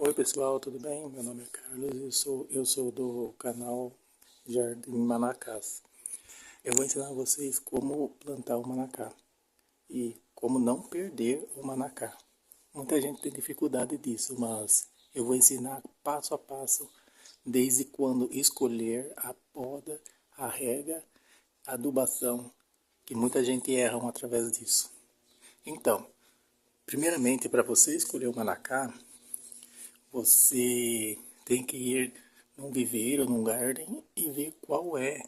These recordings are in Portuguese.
Oi pessoal, tudo bem? Meu nome é Carlos e eu sou do canal Jardim Manacás. Eu vou ensinar vocês como plantar o manacá e como não perder o manacá. Muita gente tem dificuldade disso, mas eu vou ensinar passo a passo desde quando escolher a poda, a rega, a adubação, que muita gente erra através disso. Então, primeiramente, para você escolher o manacá, você tem que ir num viveiro, num garden e ver qual é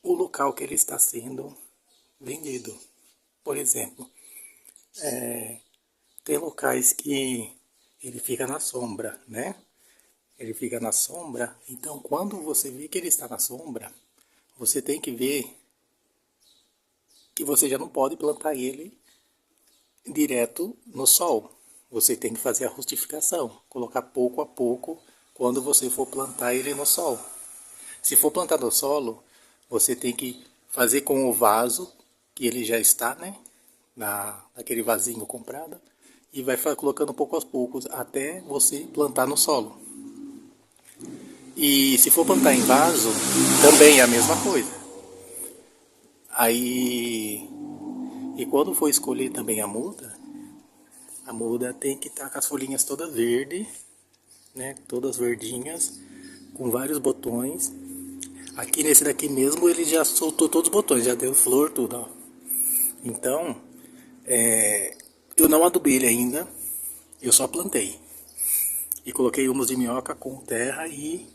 o local que ele está sendo vendido. Por exemplo, tem locais que ele fica na sombra, né? Ele fica na sombra, então quando você vê que ele está na sombra, você tem que ver que você já não pode plantar ele direto no sol. Você tem que fazer a rustificação, colocar pouco a pouco quando você for plantar ele no sol. Se for plantar no solo, você tem que fazer com o vaso, que ele já está, né, naquele vasinho comprado, e vai colocando pouco aos poucos até você plantar no solo. E se for plantar em vaso, também é a mesma coisa. Aí, e quando for escolher também a muda tem que estar com as folhinhas todas verdes, né, todas verdinhas, com vários botões. Aqui nesse daqui mesmo ele já soltou todos os botões, já deu flor, tudo, ó. Então, eu não adubei ele ainda, eu só plantei. E coloquei humus de minhoca com terra e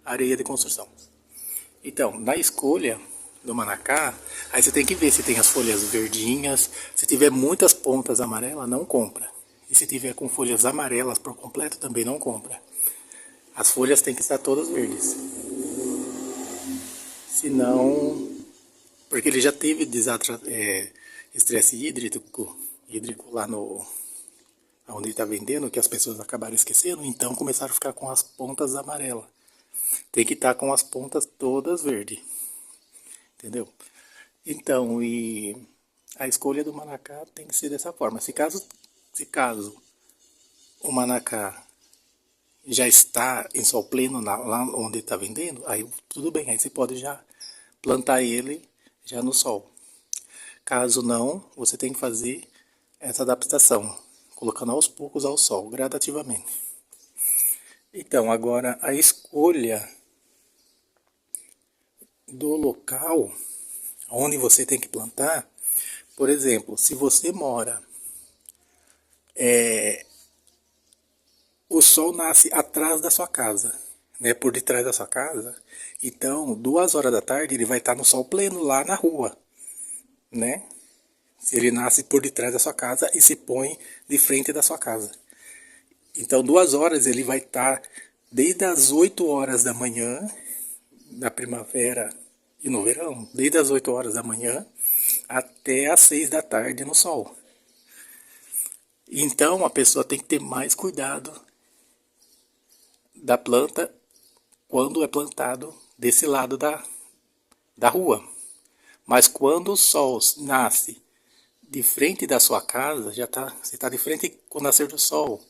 areia de construção. Então, na escolha do manacá, aí você tem que ver se tem as folhas verdinhas. Se tiver muitas pontas amarelas, não compra. E se tiver com folhas amarelas por completo, também não compra. As folhas têm que estar todas verdes. Senão, porque ele já teve estresse hídrico lá no onde ele está vendendo, que as pessoas acabaram esquecendo, então começaram a ficar com as pontas amarelas. Tem que estar com as pontas todas verdes, entendeu? Então, e a escolha do manacá tem que ser dessa forma. Se caso o manacá já está em sol pleno lá onde está vendendo, aí tudo bem, aí você pode já plantar ele já no sol. Caso não, você tem que fazer essa adaptação, colocando aos poucos ao sol, gradativamente. Então, agora a escolha do local onde você tem que plantar, por exemplo, se você mora, o sol nasce atrás da sua casa, né, por detrás da sua casa, então 2 horas da tarde ele vai estar no sol pleno lá na rua, né? Se ele nasce por detrás da sua casa e se põe de frente da sua casa. Então 2 horas ele vai estar desde as 8 horas da manhã, na primavera e no verão, desde as 8 horas da manhã até as 6 da tarde no sol. Então a pessoa tem que ter mais cuidado da planta quando é plantado desse lado da rua. Mas quando o sol nasce de frente da sua casa, você está de frente com o nascer do sol.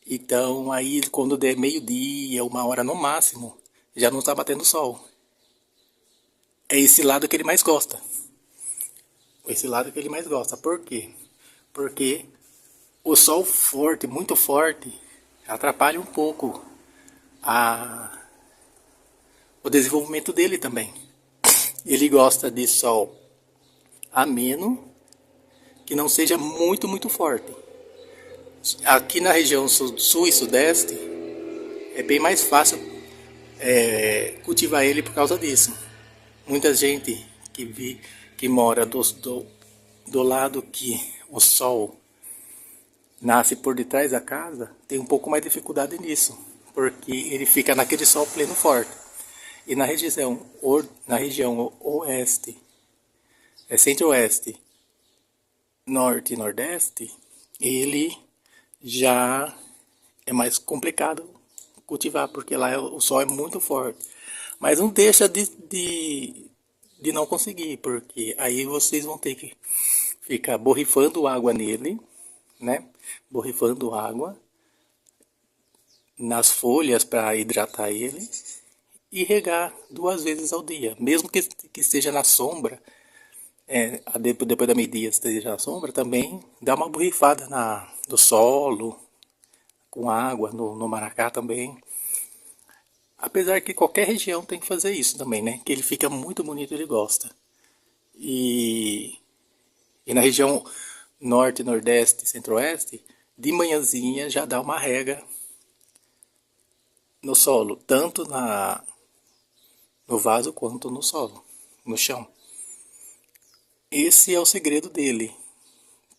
Então aí quando der meio-dia, 1 hora no máximo, já não está batendo sol. É esse lado que ele mais gosta. Esse lado que ele mais gosta. Por quê? Porque o sol forte, muito forte, atrapalha um pouco o desenvolvimento dele também. Ele gosta de sol ameno, que não seja muito, muito forte. Aqui na região sul e sudeste, é bem mais fácil cultivar ele por causa disso. Muita gente que mora do lado que o sol nasce por detrás da casa, tem um pouco mais de dificuldade nisso, porque ele fica naquele sol pleno forte. E na região oeste, centro-oeste, norte e nordeste, ele já é mais complicado cultivar, porque lá o sol é muito forte. Mas não deixa de não conseguir, porque aí vocês vão ter que ficar borrifando água nele, né? Borrifando água nas folhas para hidratar ele e regar 2 vezes ao dia. Mesmo que esteja na sombra, depois da meia-dia esteja na sombra, também dá uma borrifada no solo, com água, no maracá também. Apesar que qualquer região tem que fazer isso também, né? Que ele fica muito bonito, ele gosta. E na região norte, nordeste e centro-oeste, de manhãzinha já dá uma rega no solo, tanto no vaso quanto no solo, no chão. Esse é o segredo dele.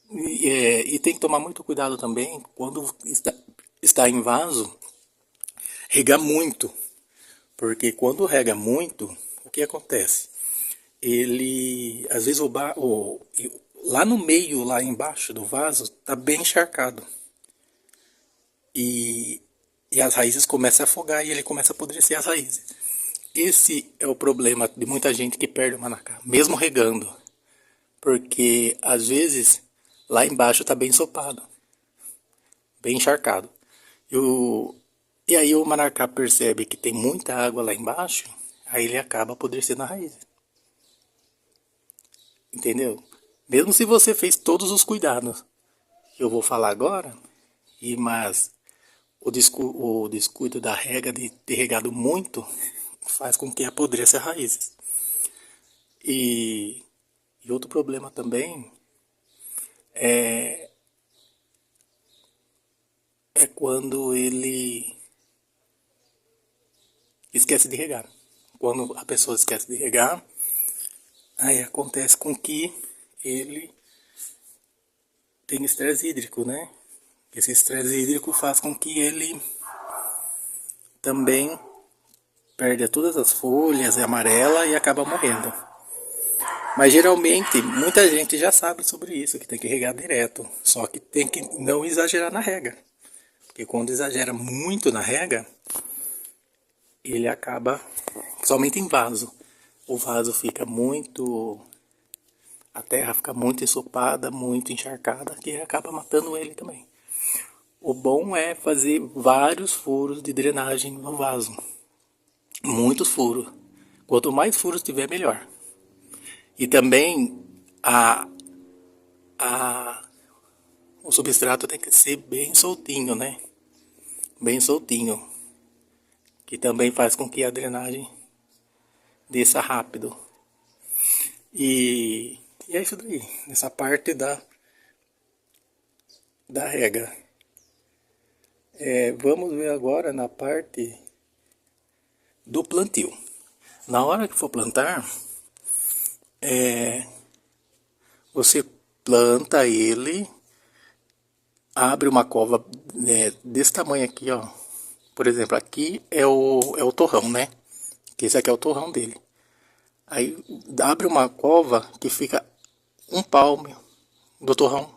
E tem que tomar muito cuidado também, quando está em vaso, regar muito. Porque quando rega muito, o que acontece? Ele, às vezes, lá no meio, lá embaixo do vaso, está bem encharcado. E as raízes começam a afogar e ele começa a apodrecer as raízes. Esse é o problema de muita gente que perde o manacá, mesmo regando. Porque, às vezes, lá embaixo está bem ensopado, bem encharcado. E aí o manacá percebe que tem muita água lá embaixo, aí ele acaba apodrecendo a raiz. Entendeu? Mesmo se você fez todos os cuidados que eu vou falar agora, mas o descuido da rega, de ter regado muito, faz com que apodreça as raízes. E outro problema também é quando ele esquece de regar. Quando a pessoa esquece de regar, aí acontece com que ele tem estresse hídrico, né? Esse estresse hídrico faz com que ele também perde todas as folhas, é amarela e acaba morrendo. Mas geralmente, muita gente já sabe sobre isso, que tem que regar direto. Só que tem que não exagerar na rega. Porque quando exagera muito na rega, ele acaba, somente em vaso. O vaso fica muito... A terra fica muito ensopada, muito encharcada, que acaba matando ele também. O bom é fazer vários furos de drenagem no vaso. Muitos furos. Quanto mais furos tiver, melhor. E também o substrato tem que ser bem soltinho, né? Bem soltinho. Que também faz com que a drenagem desça rápido. E é isso daí. Essa parte da rega. Vamos ver agora na parte do plantio. Na hora que for plantar, você planta ele, abre uma cova desse tamanho aqui, ó. Por exemplo, aqui é o torrão, né? Que esse aqui é o torrão dele. Aí abre uma cova que fica um palmo do torrão,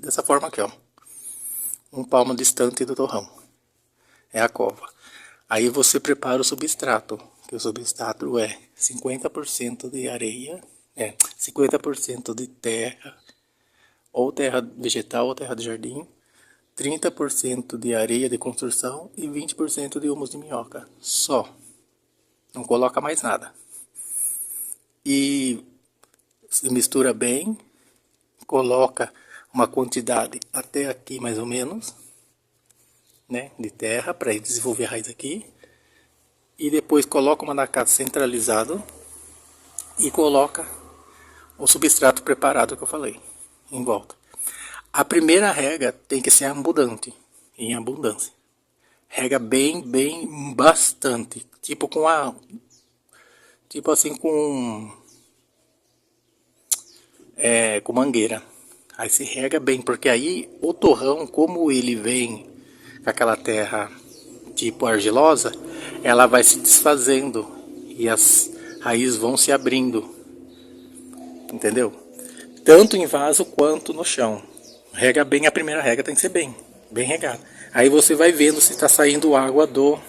dessa forma aqui, ó. Um palmo distante do torrão. É a cova. Aí você prepara o substrato, que o substrato é 50% de areia, 50% de terra, ou terra vegetal ou terra de jardim, 30% de areia de construção e 20% de humus de minhoca. Só. Não coloca mais nada. E se mistura bem, coloca uma quantidade até aqui mais ou menos, né, de terra para desenvolver a raiz aqui. E depois coloca o manacá centralizado e coloca o substrato preparado que eu falei em volta. A primeira rega tem que ser abundante, em abundância. Rega bem, bastante. Tipo assim com mangueira. Aí se rega bem, porque aí o torrão, como ele vem com aquela terra tipo argilosa, ela vai se desfazendo e as raízes vão se abrindo. Entendeu? Tanto em vaso quanto no chão. Rega bem, a primeira rega tem que ser bem regada. Aí você vai vendo se está saindo água do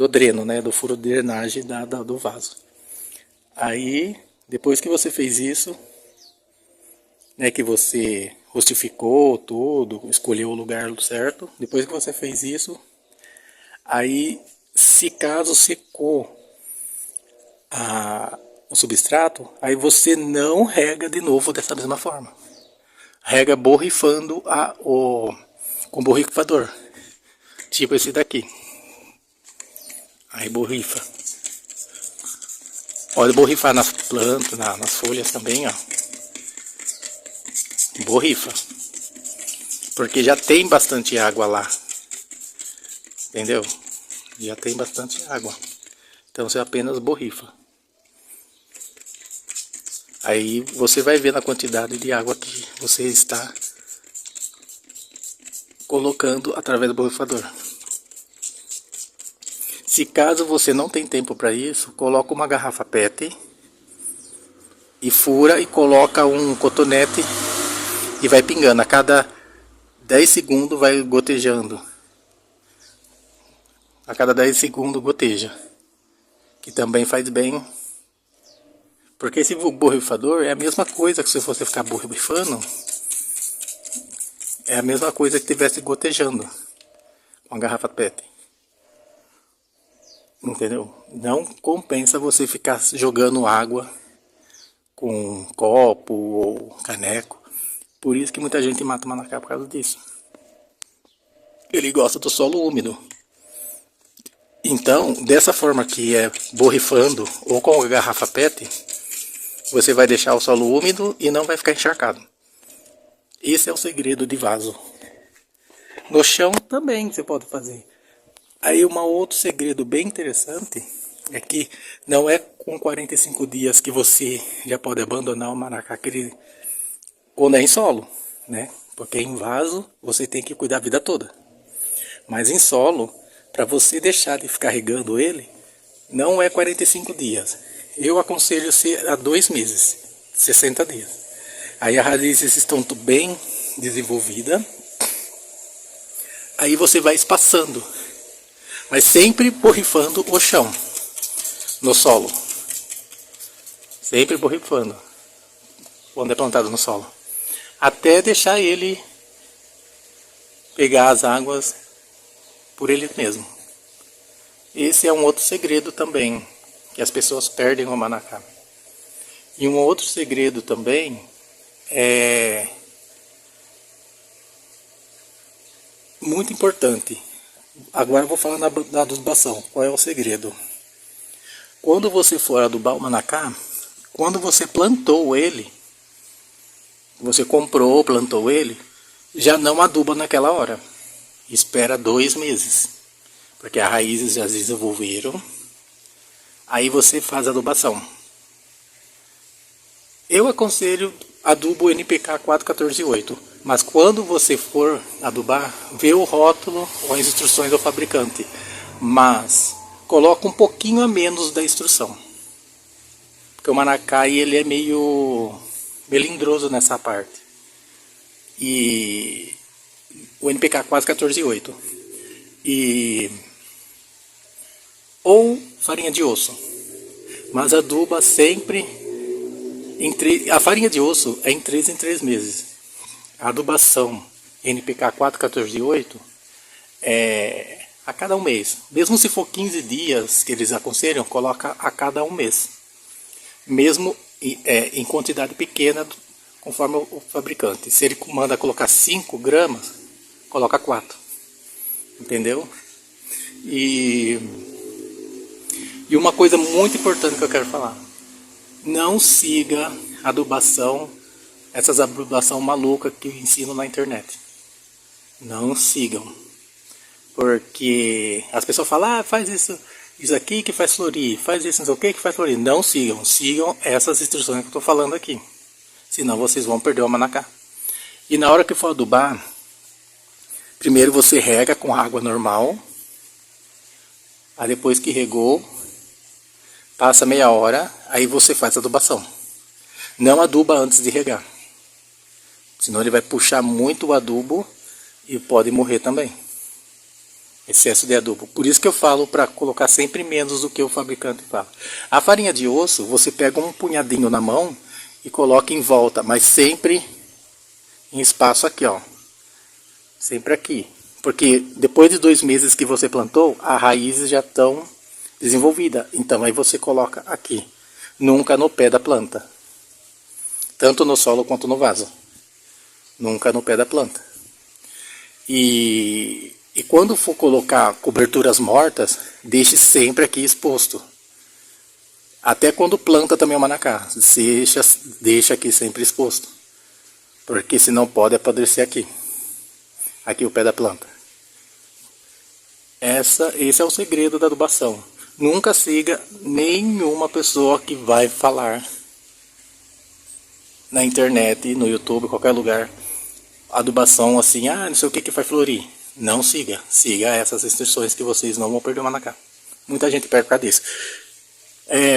dreno, né? Do furo de drenagem do vaso. Aí, depois que você fez isso, né, que você rostificou tudo, escolheu o lugar certo. Depois que você fez isso, aí se caso secou o substrato, aí você não rega de novo dessa mesma forma. Rega borrifando com borrifador. Tipo esse daqui. Aí borrifa. Pode borrifar nas plantas, nas folhas também, ó. Borrifa. Porque já tem bastante água lá. Entendeu? Já tem bastante água. Então você apenas borrifa. Aí você vai ver na quantidade de água que você está colocando através do borrifador. Se caso você não tem tempo para isso, coloca uma garrafa PET e fura e coloca um cotonete e vai pingando. A cada 10 segundos vai gotejando. A cada 10 segundos goteja. Que também faz bem. Porque esse borrifador é a mesma coisa que se você ficar borrifando. É a mesma coisa que estivesse gotejando com a garrafa PET. Entendeu? Não compensa você ficar jogando água com um copo ou caneco. Por isso que muita gente mata o manacá por causa disso. Ele gosta do solo úmido. Então, dessa forma que é borrifando ou com a garrafa PET, você vai deixar o solo úmido e não vai ficar encharcado. Esse é o segredo de vaso. No chão também você pode fazer. Aí um outro segredo bem interessante é que não é com 45 dias que você já pode abandonar o manacá quando é em solo, né? Porque em vaso você tem que cuidar a vida toda. Mas em solo, para você deixar de ficar regando ele, não é 45 dias. Eu aconselho ser a 2 meses, 60 dias. Aí as raízes estão bem desenvolvidas. Aí você vai espaçando. Mas sempre borrifando o chão, no solo. Sempre borrifando, quando é plantado no solo. Até deixar ele pegar as águas por ele mesmo. Esse é um outro segredo também, que as pessoas perdem o manacá. E um outro segredo também é muito importante. Agora eu vou falar da adubação. Qual é o segredo? Quando você for adubar o manacá, quando você plantou ele, você comprou, plantou ele, já não aduba naquela hora. Espera 2 meses, porque as raízes já desenvolveram. Aí você faz a adubação. Eu aconselho adubo NPK 4148, mas quando você for adubar, vê o rótulo ou as instruções do fabricante, mas coloca um pouquinho a menos da instrução, porque o manacá ele é meio melindroso nessa parte. E o NPK 4148 ou farinha de osso, mas aduba sempre. A farinha de osso é em 3 em 3 meses. A adubação NPK 4148 é a cada 1 mês. Mesmo se for 15 dias que eles aconselham, coloca a cada 1 mês. Mesmo em quantidade pequena, conforme o fabricante. Se ele manda colocar 5 gramas, coloca 4. Entendeu? E uma coisa muito importante que eu quero falar. Não siga adubação, essas adubação maluca que eu ensino na internet. Não sigam. Porque as pessoas falam, faz isso aqui que faz florir, faz isso, não sei o que faz florir. Não sigam, sigam essas instruções que eu estou falando aqui. Senão vocês vão perder o manacá. E na hora que for adubar, primeiro você rega com água normal. Aí depois que regou, passa meia hora, aí você faz a adubação. Não aduba antes de regar. Senão ele vai puxar muito o adubo e pode morrer também. Excesso de adubo. Por isso que eu falo para colocar sempre menos do que o fabricante fala. A farinha de osso, você pega um punhadinho na mão e coloca em volta, mas sempre em espaço aqui, ó. Sempre aqui. Porque depois de 2 meses que você plantou, as raízes já estão desenvolvidas. Então aí você coloca aqui. Nunca no pé da planta. Tanto no solo quanto no vaso. Nunca no pé da planta. E quando for colocar coberturas mortas, deixe sempre aqui exposto. Até quando planta também o manacá, deixa aqui sempre exposto. Porque senão pode apodrecer aqui. Aqui o pé da planta. Esse é o segredo da adubação. Nunca siga nenhuma pessoa que vai falar na internet, no YouTube, qualquer lugar, adubação assim, não sei o que vai florir. Não siga. Siga essas instruções que vocês não vão perder o manacá. Muita gente perde por causa disso.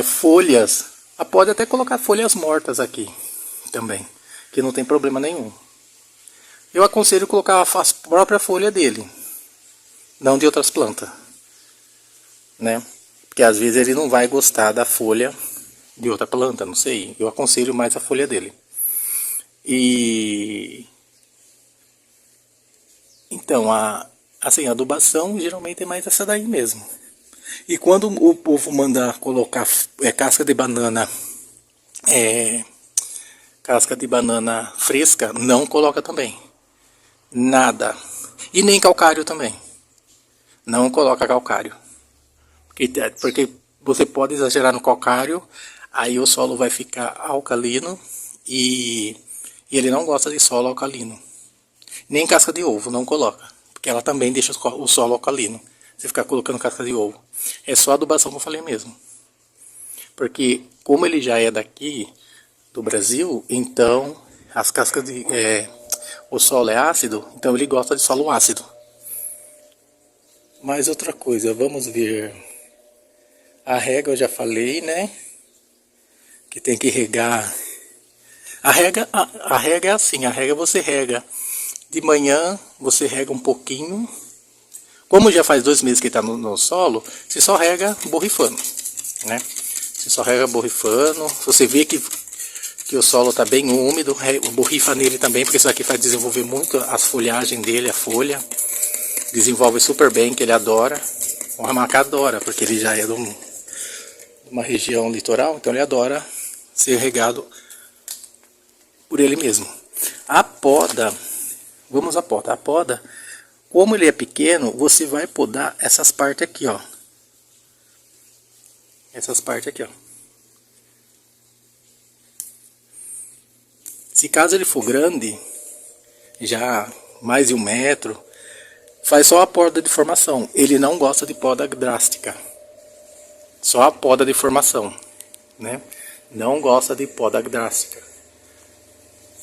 Folhas, pode até colocar folhas mortas aqui também, que não tem problema nenhum. Eu aconselho colocar a própria folha dele, não de outras plantas, né? Porque às vezes ele não vai gostar da folha de outra planta, não sei. Eu aconselho mais a folha dele. Então, a adubação geralmente é mais essa daí mesmo. E quando o povo manda colocar casca de banana fresca, não coloca também. Nada. E nem calcário também. Não coloca calcário. Porque você pode exagerar no calcário, aí o solo vai ficar alcalino e ele não gosta de solo alcalino. Nem casca de ovo, não coloca. Porque ela também deixa o solo alcalino. Você ficar colocando casca de ovo. É só a adubação que eu falei mesmo. Porque como ele já é daqui, do Brasil, então as cascas o solo é ácido, então ele gosta de solo ácido. Mais outra coisa, vamos ver. A rega eu já falei, né? Que tem que regar. A rega é assim, a rega você rega. De manhã você rega um pouquinho. Como já faz 2 meses que está no solo, você só rega borrifando, né? Você só rega borrifando. Se você vê que o solo está bem úmido, borrifa nele também, porque isso aqui vai desenvolver muito as folhagens dele, a folha. Desenvolve super bem, que ele adora. O manacá adora, porque ele já é de uma região litoral, então ele adora ser regado por ele mesmo. A poda, vamos à poda. A poda, como ele é pequeno, você vai podar essas partes aqui, ó. Essas partes aqui, ó. Se caso ele for grande, já mais de 1 metro, faz só a poda de formação. Ele não gosta de poda drástica. Só a poda de formação, né? Não gosta de poda drástica.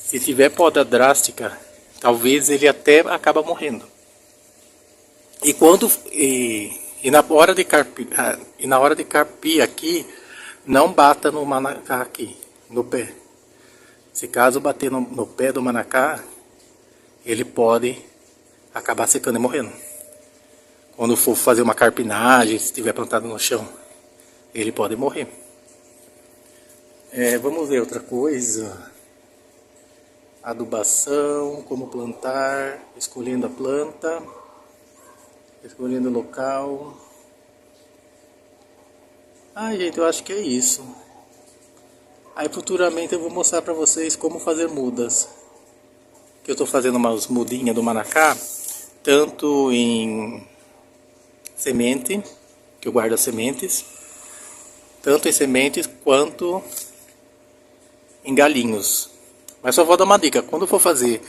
Se tiver poda drástica, talvez ele até acaba morrendo. E na hora de carpir aqui, não bata no manacá aqui, no pé. Se caso bater no pé do manacá, ele pode acabar secando e morrendo. Quando for fazer uma carpinagem, se estiver plantado no chão, ele pode morrer. Vamos ver outra coisa. Adubação, como plantar, escolhendo a planta, escolhendo o local. Gente, eu acho que é isso. Aí futuramente eu vou mostrar para vocês como fazer mudas. Que eu estou fazendo umas mudinhas do manacá, tanto em semente, que eu guardo as sementes, tanto em sementes quanto em galinhos. Mas só vou dar uma dica, quando for fazer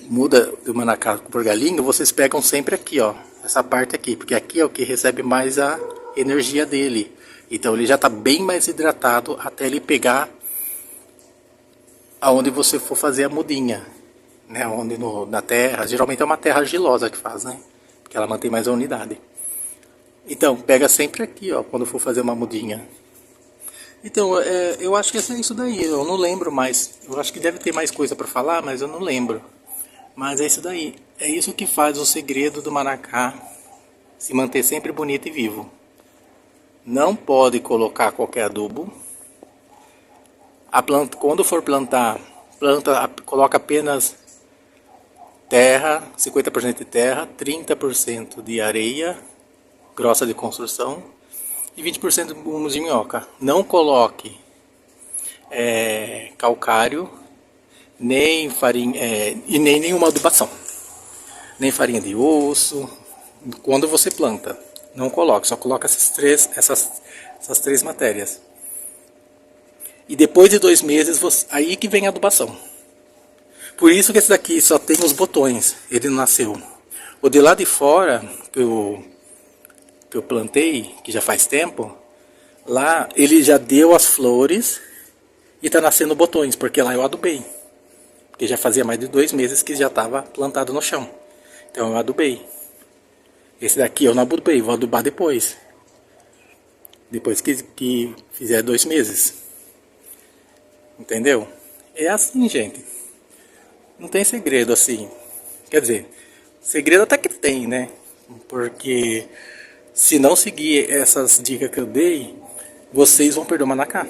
muda do manacá por galinho, vocês pegam sempre aqui, ó, essa parte aqui, porque aqui é o que recebe mais a energia dele. Então ele já está bem mais hidratado até ele pegar aonde você for fazer a mudinha, né? Onde na terra, geralmente é uma terra argilosa que faz, né? Porque ela mantém mais a umidade. Então pega sempre aqui, ó, quando for fazer uma mudinha. Então eu acho que é isso daí. Eu não lembro mais. Eu acho que deve ter mais coisa para falar, mas eu não lembro. Mas é isso daí. É isso que faz o segredo do manacá se manter sempre bonito e vivo. Não pode colocar qualquer adubo. Quando for plantar, planta, coloca apenas terra, 50% de terra, 30% de areia grossa de construção e 20% de humus de minhoca. Não coloque calcário, nem farinha, e nem nenhuma adubação, nem farinha de osso. Quando você planta, não coloque, só coloca essas três matérias. E depois de 2 meses, aí que vem a adubação. Por isso que esse daqui só tem os botões, ele não nasceu. O de lá de fora, que eu plantei, que já faz tempo, lá ele já deu as flores e está nascendo botões, porque lá eu adubei. Porque já fazia mais de 2 meses que já estava plantado no chão. Então eu adubei. Esse daqui eu não adubei, vou adubar depois. Depois que fizer 2 meses. Entendeu? É assim, gente. Não tem segredo assim. Quer dizer, segredo até que tem, né? Porque se não seguir essas dicas que eu dei, vocês vão perder o manacá.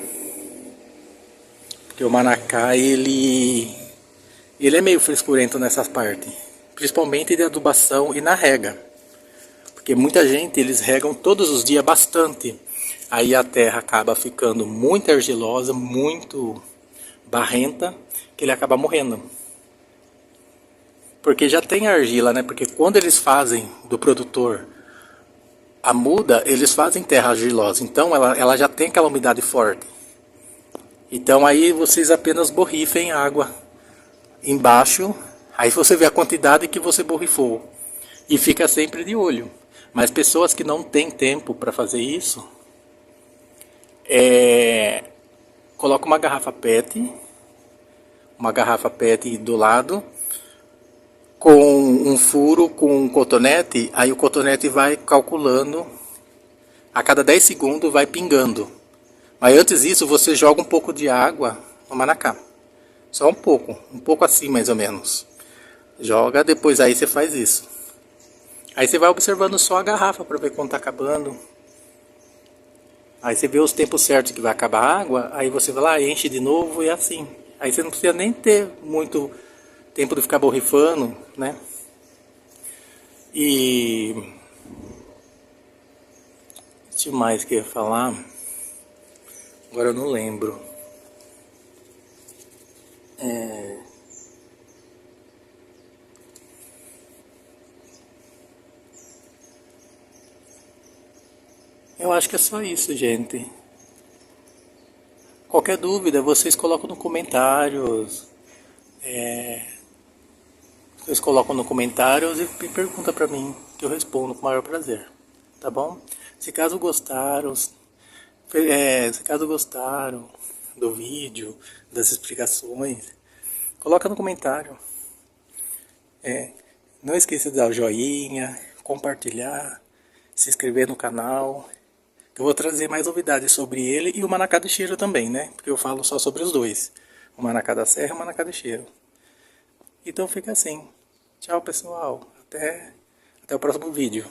Porque o manacá, ele é meio frescurento nessas partes. Principalmente de adubação e na rega. Porque muita gente, eles regam todos os dias bastante. Aí a terra acaba ficando muito argilosa, muito barrenta, que ele acaba morrendo. Porque já tem argila, né? Porque quando eles fazem do produtor a muda, eles fazem terra argilosa. Então ela já tem aquela umidade forte. Então aí vocês apenas borrifem água embaixo. Aí você vê a quantidade que você borrifou. E fica sempre de olho. Mas pessoas que não têm tempo para fazer isso, coloca uma garrafa PET do lado, com um furo com um cotonete, aí o cotonete vai calculando, a cada 10 segundos vai pingando. Mas antes disso você joga um pouco de água no manacá, só um pouco assim mais ou menos. Joga, depois aí você faz isso. Aí você vai observando só a garrafa para ver quando está acabando. Aí você vê os tempos certos que vai acabar a água, aí você vai lá, enche de novo e assim. Aí você não precisa nem ter muito tempo de ficar borrifando, né? E o que mais que eu ia falar? Agora eu não lembro. Eu acho que é só isso, gente. Qualquer dúvida, vocês colocam no comentários. Vocês colocam no comentários e perguntam pra mim, que eu respondo com o maior prazer. Tá bom? Se caso gostaram, do vídeo, das explicações, coloca no comentário. Não esqueça de dar o joinha, compartilhar, se inscrever no canal. Eu vou trazer mais novidades sobre ele e o manacá de cheiro também, né? Porque eu falo só sobre os dois. O manacá da serra e o manacá de cheiro. Então fica assim. Tchau, pessoal. Até o próximo vídeo.